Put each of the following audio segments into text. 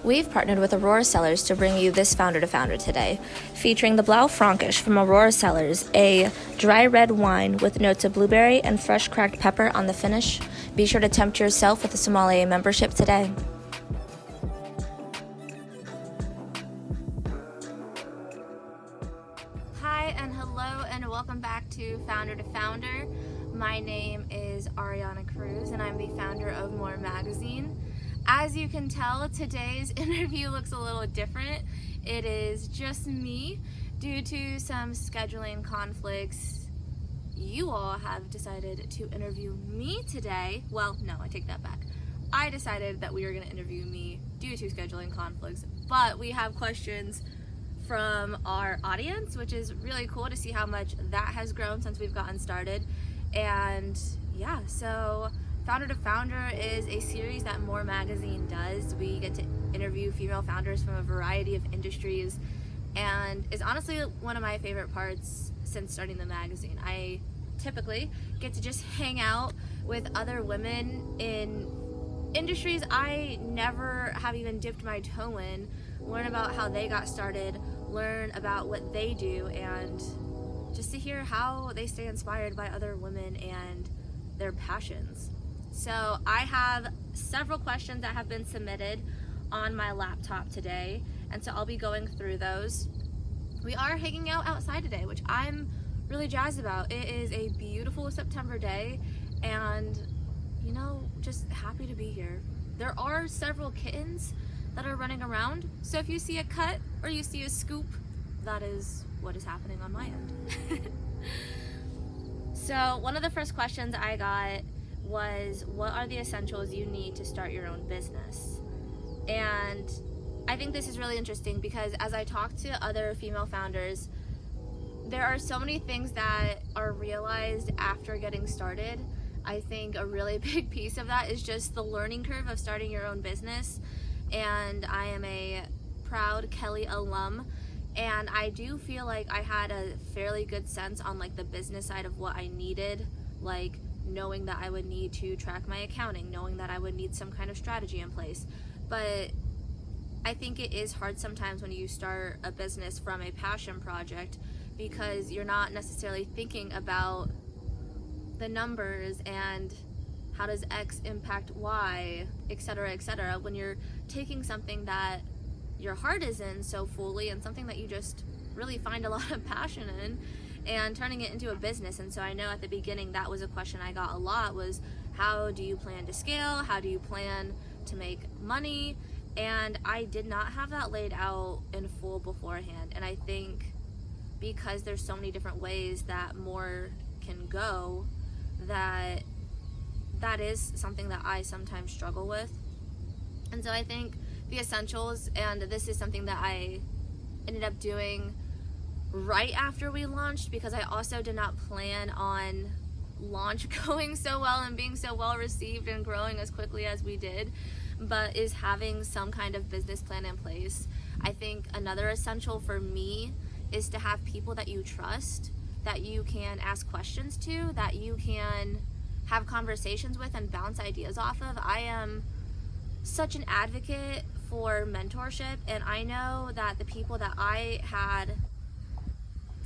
We've partnered with Aurora Cellars to bring you this Founder to Founder today, featuring the Blau Frankish from Aurora Cellars, a dry red wine with notes of blueberry and fresh cracked pepper on the finish. Be sure to tempt yourself with a sommelier membership today. Hi and hello and welcome back to Founder to Founder. My name is Arianna Cruz and I'm the founder of More Magazine. As you can tell, today's interview looks a little different. It is just me. Due to some scheduling conflicts, you all have decided to interview me today. Well, no, I take that back. I decided that we were going to interview me due to scheduling conflicts, but we have questions from our audience, which is really cool to see how much that has grown since we've gotten started. And yeah, so Founder to Founder is a series that More Magazine does. We get to interview female founders from a variety of industries, and is honestly one of my favorite parts since starting the magazine. I typically get to just hang out with other women in industries I never have even dipped my toe in, learn about how they got started, learn about what they do, and just to hear how they stay inspired by other women and their passions. So I have several questions that have been submitted on my laptop today, and so I'll be going through those. We are hanging out outside today, which I'm really jazzed about. It is a beautiful September day, and just happy to be here. There are several kittens that are running around, so if you see a cut or you see a scoop, that is what is happening on my end. So one of the first questions I got was, what are the essentials you need to start your own business? And I think this is really interesting because as I talk to other female founders, there are so many things that are realized after getting started. I think a really big piece of that is just the learning curve of starting your own business. And I am a proud Kelly alum, and I do feel like I had a fairly good sense on like the business side of what I needed, like knowing that I would need to track my accounting, knowing that I would need some kind of strategy in place. But I think it is hard sometimes when you start a business from a passion project, because you're not necessarily thinking about the numbers and how does X impact Y, etc., when you're taking something that your heart is in so fully and something that you just really find a lot of passion in, and turning it into a business. And so I know at the beginning that was a question I got a lot, was how do you plan to scale? How do you plan to make money? And I did not have that laid out in full beforehand. And I think because there's so many different ways that more can go, that is something that I sometimes struggle with. And so I think the essentials, and this is something that I ended up doing right after we launched, because I also did not plan on launch going so well and being so well received and growing as quickly as we did, but is having some kind of business plan in place. I think another essential for me is to have people that you trust, that you can ask questions to, that you can have conversations with and bounce ideas off of. I am such an advocate for mentorship, and I know that the people that I had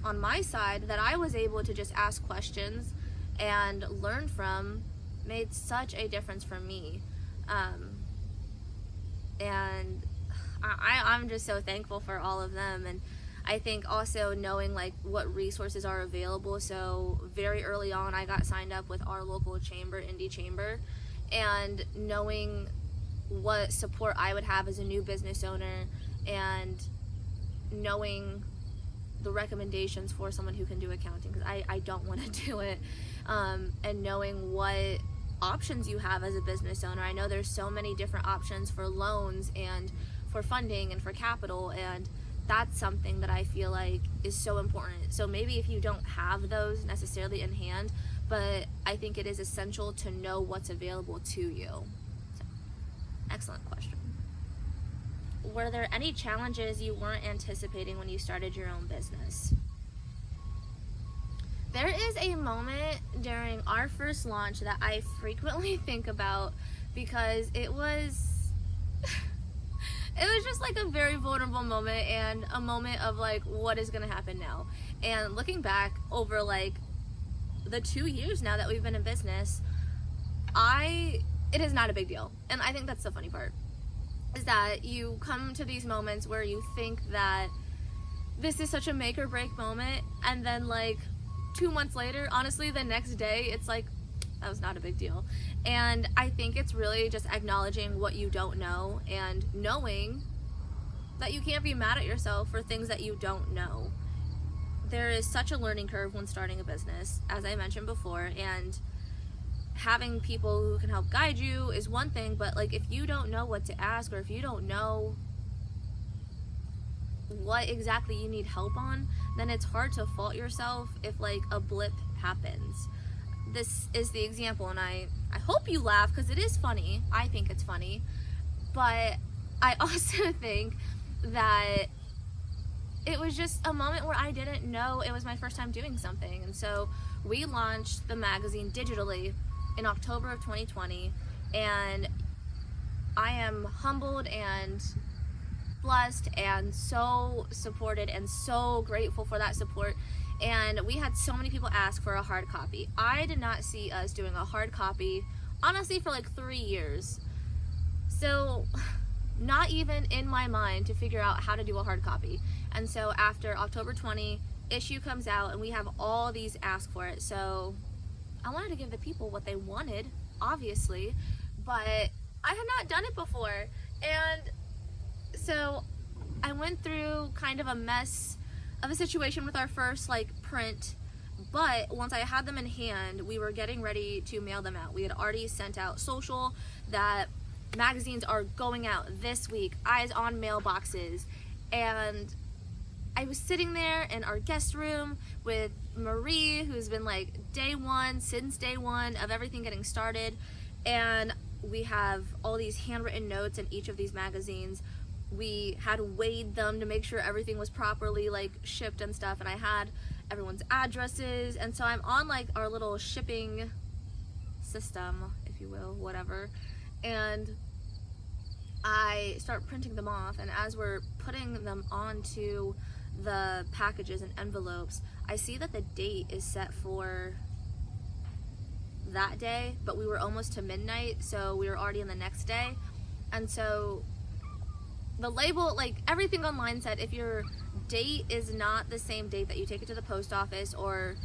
on my side that I was able to just ask questions and learn from made such a difference for me. And I'm just so thankful for all of them. And I think also knowing like what resources are available. So very early on I got signed up with our local chamber, Indie Chamber, and knowing what support I would have as a new business owner, and knowing the recommendations for someone who can do accounting, because I don't want to do it, and knowing what options you have as a business owner. I know there's so many different options for loans and for funding and for capital, and that's something that I feel like is so important. So maybe if you don't have those necessarily in hand, but I think it is essential to know what's available to you. So, excellent question. Were there any challenges you weren't anticipating when you started your own business? There is a moment during our first launch that I frequently think about, because it was it was just like a very vulnerable moment, and a moment of like, what is gonna happen now? And looking back over like the 2 years now that we've been in business, it is not a big deal. And I think that's the funny part, is that you come to these moments where you think that this is such a make or break moment, and then like 2 months later, honestly, the next day, it's like, that was not a big deal. And I think it's really just acknowledging what you don't know, and knowing that you can't be mad at yourself for things that you don't know. There is such a learning curve when starting a business, as I mentioned before, and having people who can help guide you is one thing, but like if you don't know what to ask, or if you don't know what exactly you need help on, then it's hard to fault yourself if like a blip happens. This is the example, and I hope you laugh, because it is funny. I think it's funny, but I also think that it was just a moment where I didn't know it was my first time doing something. And so we launched the magazine digitally in October of 2020, and I am humbled and blessed and so supported and so grateful for that support. And we had so many people ask for a hard copy. I did not see us doing a hard copy, honestly, for like 3 years. So not even in my mind to figure out how to do a hard copy. And so after October 20, issue comes out, and we have all these ask for it. So I wanted to give the people what they wanted, obviously, but I had not done it before. And so I went through kind of a mess of a situation with our first like print, but once I had them in hand, we were getting ready to mail them out. We had already sent out social that magazines are going out this week, eyes on mailboxes. And I was sitting there in our guest room with Marie, who's been like since day one of everything getting started, and we have all these handwritten notes in each of these magazines. We had weighed them to make sure everything was properly like shipped and stuff, and I had everyone's addresses. And so I'm on like our little shipping system, if you will, whatever, and I start printing them off. And as we're putting them onto the packages and envelopes, I see that the date is set for that day, but we were almost to midnight, so we were already in the next day. And so the label, like everything online said, if your date is not the same date that you take it to the post office, or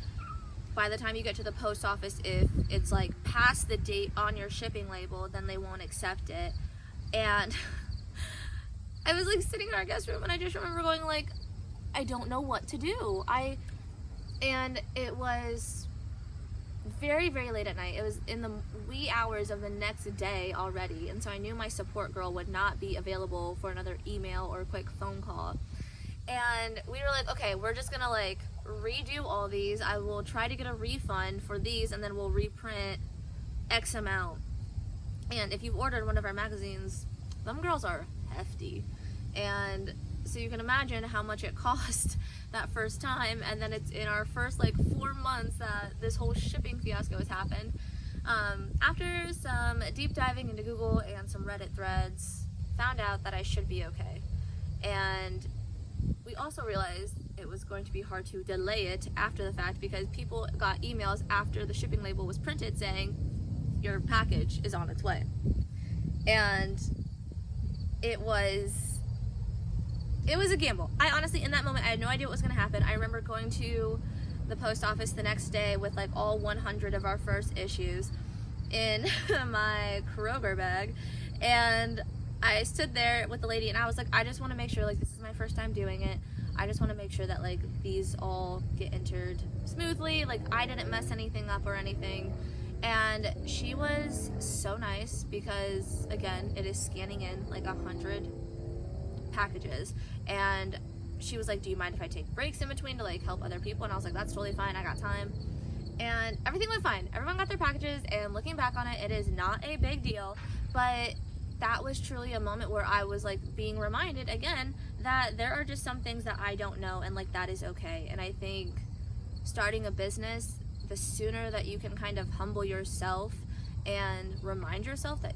by the time you get to the post office, if it's like past the date on your shipping label, then they won't accept it. And I was like sitting in our guest room, and I just remember going like, I don't know what to do. And it was very, very late at night. It was in the wee hours of the next day already, and so I knew my support girl would not be available for another email or a quick phone call. And we were like, okay, we're just gonna like redo all these. I will try to get a refund for these, and then we'll reprint X amount. And if you've ordered one of our magazines, them girls are hefty, and so you can imagine how much it cost that first time. And then it's in our first like 4 months that this whole shipping fiasco has happened. After some deep diving into Google and some Reddit threads, found out that I should be okay. And we also realized it was going to be hard to delay it after the fact, because people got emails after the shipping label was printed saying your package is on its way. And it was a gamble. I honestly, in that moment, I had no idea what was going to happen. I remember going to the post office the next day with like all 100 of our first issues in my Kroger bag, and I stood there with the lady, and I was like, I just want to make sure, like, this is my first time doing it. I just want to make sure that like these all get entered smoothly, like I didn't mess anything up or anything. And she was so nice, because again, it is scanning in like 100 packages, and she was like, do you mind if I take breaks in between to like help other people? And I was like, that's totally fine, I got time. And everything went fine. Everyone got their packages, and looking back on it, it is not a big deal. But that was truly a moment where I was like being reminded again that there are just some things that I don't know, and like that is okay. And I think starting a business, the sooner that you can kind of humble yourself and remind yourself that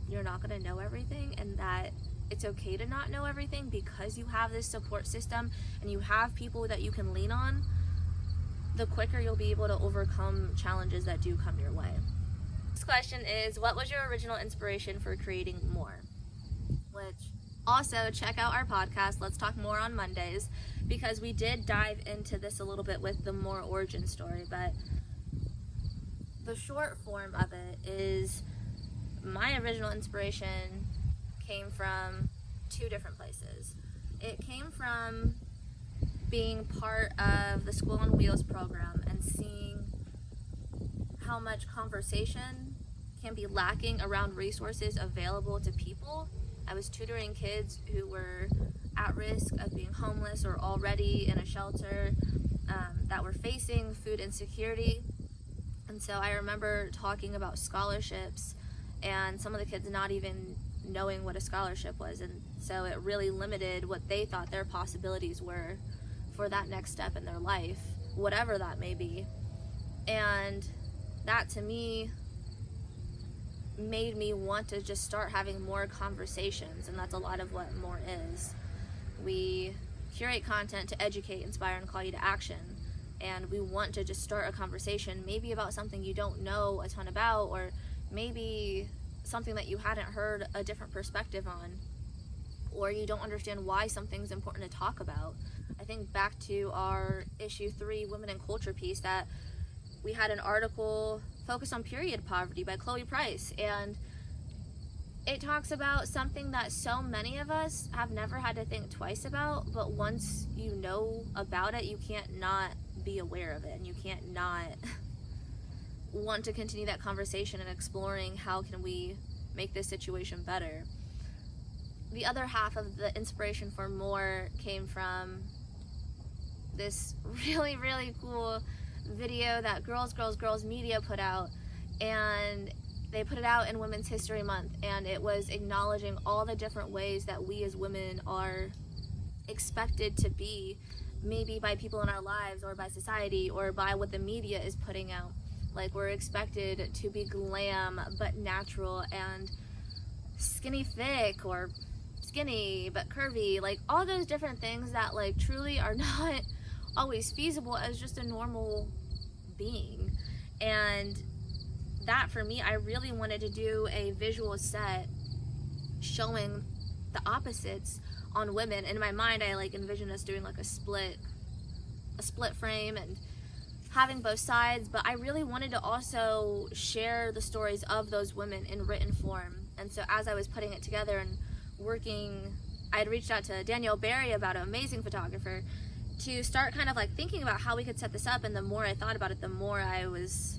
you're not going to know everything, and that it's okay to not know everything, because you have this support system and you have people that you can lean on, the quicker you'll be able to overcome challenges that do come your way. This question is, what was your original inspiration for creating More? Which, also check out our podcast, Let's Talk More, on Mondays, because we did dive into this a little bit with the More origin story. But the short form of it is, my original inspiration came from two different places. It came from being part of the School on Wheels program and seeing how much conversation can be lacking around resources available to people. I was tutoring kids who were at risk of being homeless or already in a shelter, that were facing food insecurity. And so I remember talking about scholarships and some of the kids not even knowing what a scholarship was. And so it really limited what they thought their possibilities were for that next step in their life, whatever that may be. And that, to me, made me want to just start having more conversations. And that's a lot of what More is. We curate content to educate, inspire, and call you to action. And we want to just start a conversation, maybe about something you don't know a ton about, or maybe something that you hadn't heard a different perspective on, or you don't understand why something's important to talk about. I think back to our issue 3 Women in Culture piece, that we had an article focused on period poverty by Chloe Price, and it talks about something that so many of us have never had to think twice about, but once you know about it, you can't not be aware of it, and you can't not want to continue that conversation and exploring how can we make this situation better. The other half of the inspiration for More came from this really, really cool video that Girls Media put out, and they put it out in Women's History Month, and it was acknowledging all the different ways that we as women are expected to be, maybe by people in our lives or by society or by what the media is putting out. Like, we're expected to be glam but natural, and skinny thick, or skinny but curvy, like all those different things that like truly are not always feasible as just a normal being. And that, for me, I really wanted to do a visual set showing the opposites on women. In my mind, I like envisioned us doing like a split frame and having both sides, but I really wanted to also share the stories of those women in written form. And so as I was putting it together and working, I had reached out to Danielle Barry, about an amazing photographer, to start kind of like thinking about how we could set this up. And the more I thought about it, the more I was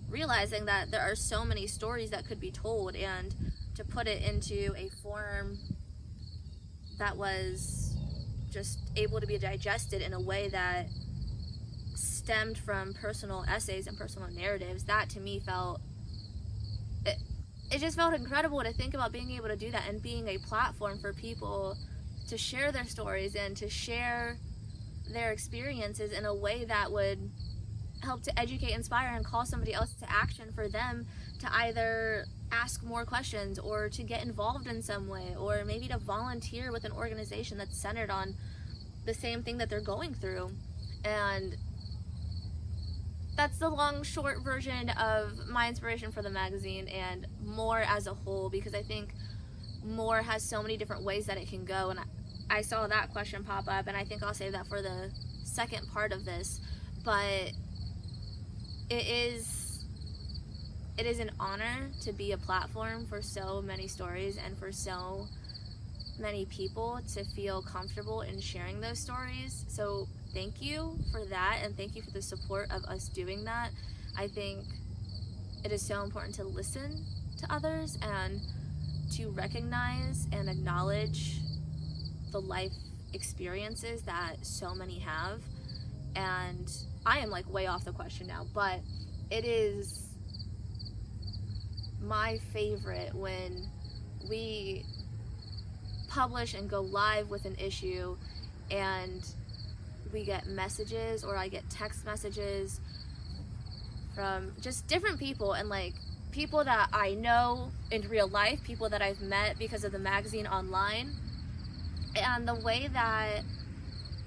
realizing that there are so many stories that could be told, and to put it into a form that was just able to be digested in a way that stemmed from personal essays and personal narratives, that to me felt, it just felt incredible to think about being able to do that and being a platform for people to share their stories and to share their experiences in a way that would help to educate, inspire, and call somebody else to action, for them to either ask more questions or to get involved in some way, or maybe to volunteer with an organization that's centered on the same thing that they're going through. And that's the long, short version of my inspiration for the magazine and More as a whole, because I think More has so many different ways that it can go. And I saw that question pop up, and I think I'll save that for the second part of this. But it is an honor to be a platform for so many stories and for so many people to feel comfortable in sharing those stories. So thank you for that, and thank you for the support of us doing that. I think it is so important to listen to others and to recognize and acknowledge the life experiences that so many have. And I am like way off the question now, but it is my favorite when we publish and go live with an issue and we get messages, or I get text messages from just different people, and like people that I know in real life, people that I've met because of the magazine online, and the way that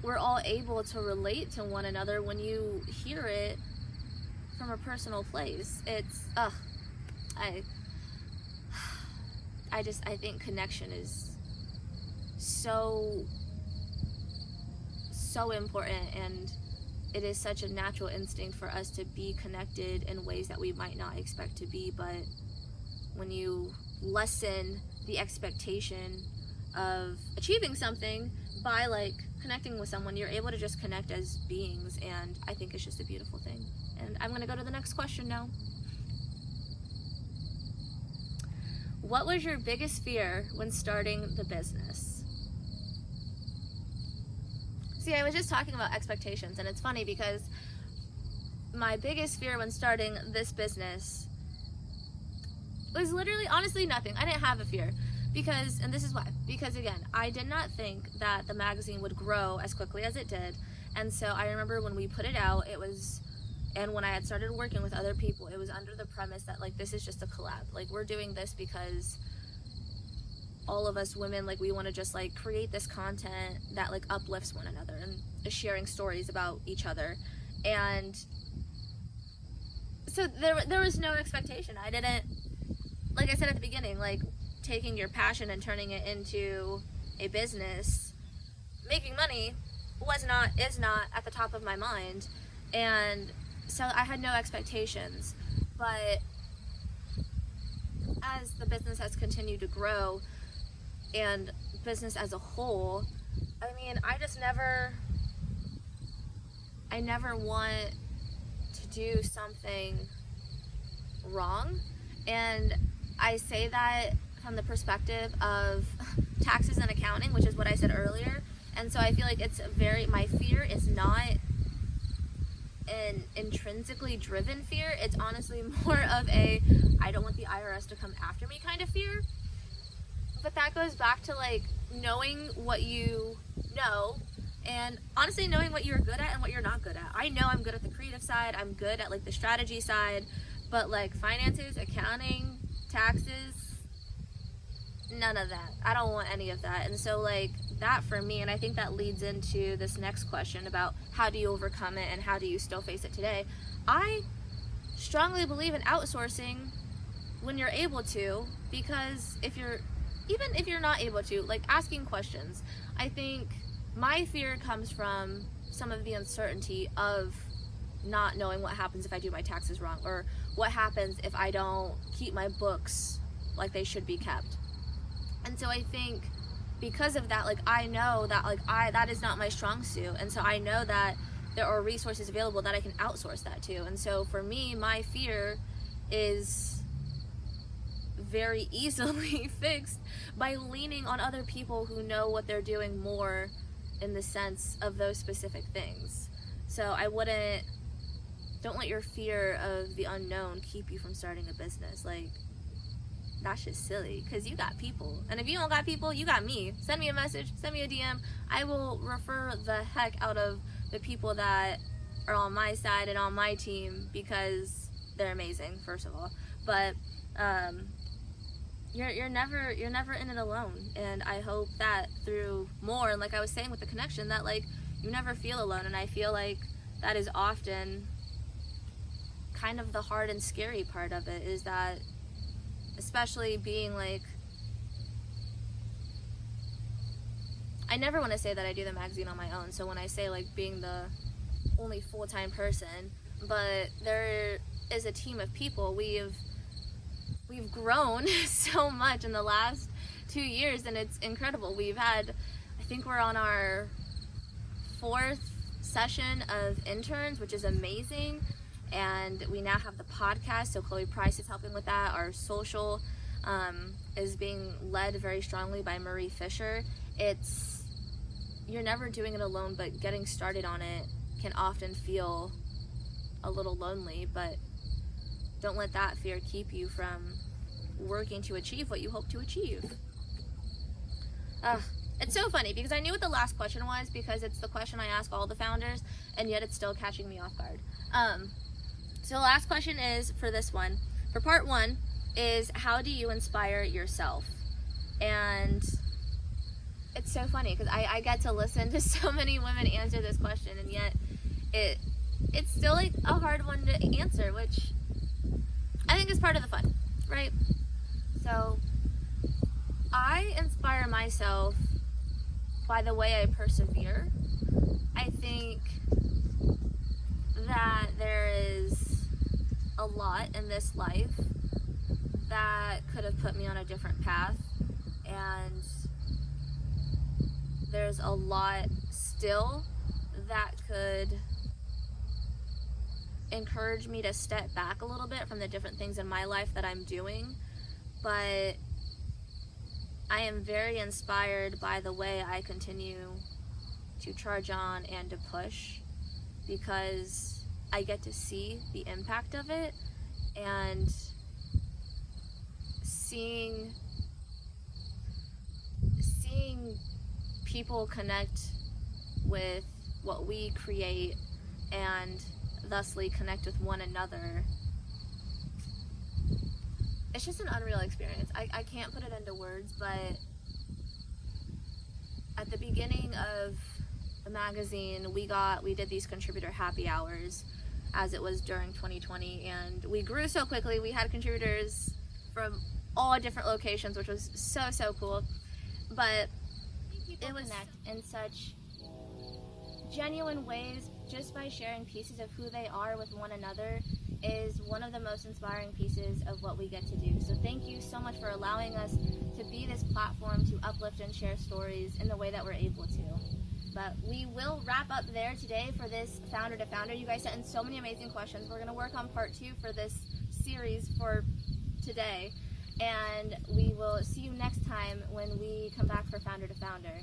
we're all able to relate to one another when you hear it from a personal place. It's, I think connection is so important, and it is such a natural instinct for us to be connected in ways that we might not expect to be. But when you lessen the expectation of achieving something by like connecting with someone, you're able to just connect as beings, and I think it's just a beautiful thing. And I'm gonna go to the next question now. What was your biggest fear when starting the business? See, I was just talking about expectations, and it's funny because my biggest fear when starting this business was literally, honestly, nothing. I didn't have a fear because, and this is why, because again, I did not think that the magazine would grow as quickly as it did. And so I remember when we put it out, and when I had started working with other people, it was under the premise that like, this is just a collab. Like, we're doing this because all of us women, like, we want to just like create this content that like uplifts one another and is sharing stories about each other. And so there was no expectation. I didn't, like I said at the beginning, like taking your passion and turning it into a business, making money is not at the top of my mind. And so I had no expectations. But as the business has continued to grow and business as a whole, I mean, I never want to do something wrong. And I say that from the perspective of taxes and accounting, which is what I said earlier. And so I feel like my fear is not an intrinsically driven fear. It's honestly more of a, I don't want the IRS to come after me kind of fear. But that goes back to like knowing what you know, and honestly knowing what you're good at and what you're not good at. I know I'm good at the creative side, I'm good at like the strategy side, but like finances, accounting, taxes, none of that. I don't want any of that. And so like that for me, and I think that leads into this next question about how do you overcome it and how do you still face it today. I strongly believe in outsourcing when you're able to, because even if you're not able to, like asking questions. I think my fear comes from some of the uncertainty of not knowing what happens if I do my taxes wrong, or what happens if I don't keep my books like they should be kept. And so I think because of that, like I know that like that is not my strong suit, and so I know that there are resources available that I can outsource that to. And so for me, my fear is very easily fixed by leaning on other people who know what they're doing more in the sense of those specific things. So don't let your fear of the unknown keep you from starting a business. Like, that's just silly, because you got people. And if you don't got people, you got me. Send me a message, send me a DM. I will refer the heck out of the people that are on my side and on my team, because they're amazing, first of all. But you're never in it alone. And I hope that through more, and like I was saying with the connection, that like you never feel alone. And I feel like that is often kind of the hard and scary part of it, is that especially being like, I never want to say that I do the magazine on my own. So when I say like being the only full-time person, but there is a team of people. We've grown so much in the last 2 years, and it's incredible. I think we're on our 4th session of interns, which is amazing. And we now have the podcast, so Chloe Price is helping with that. Our social is being led very strongly by Marie Fisher. You're never doing it alone, but getting started on it can often feel a little lonely, but don't let that fear keep you from working to achieve what you hope to achieve. It's so funny because I knew what the last question was, because it's the question I ask all the founders, and yet it's still catching me off guard. So the last question is for this one: for part one is, how do you inspire yourself? And it's so funny because I get to listen to so many women answer this question, and yet it's still like a hard one to answer, which I think is part of the fun, right? So I inspire myself by the way I persevere. I think that there is a lot in this life that could have put me on a different path, and there's a lot still that could encourage me to step back a little bit from the different things in my life that I'm doing. But I am very inspired by the way I continue to charge on and to push, because I get to see the impact of it, and seeing people connect with what we create and thusly connect with one another. It's just an unreal experience. I can't put it into words, but at the beginning of the magazine, we did these contributor happy hours, as it was during 2020, and we grew so quickly. We had contributors from all different locations, which was so cool. But it was in such genuine ways, just by sharing pieces of who they are with one another, is one of the most inspiring pieces of what we get to do. So thank you so much for allowing us to be this platform to uplift and share stories in the way that we're able to. But we will wrap up there today for this Founder to Founder. You guys sent in so many amazing questions. We're going to work on part 2 for this series for today, and we will see you next time when we come back for Founder to Founder.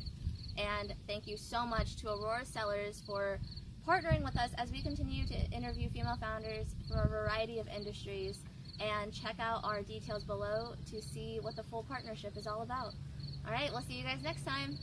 And thank you so much to Aurora Sellers for partnering with us as we continue to interview female founders from a variety of industries. And check out our details below to see what the full partnership is all about. All right, we'll see you guys next time.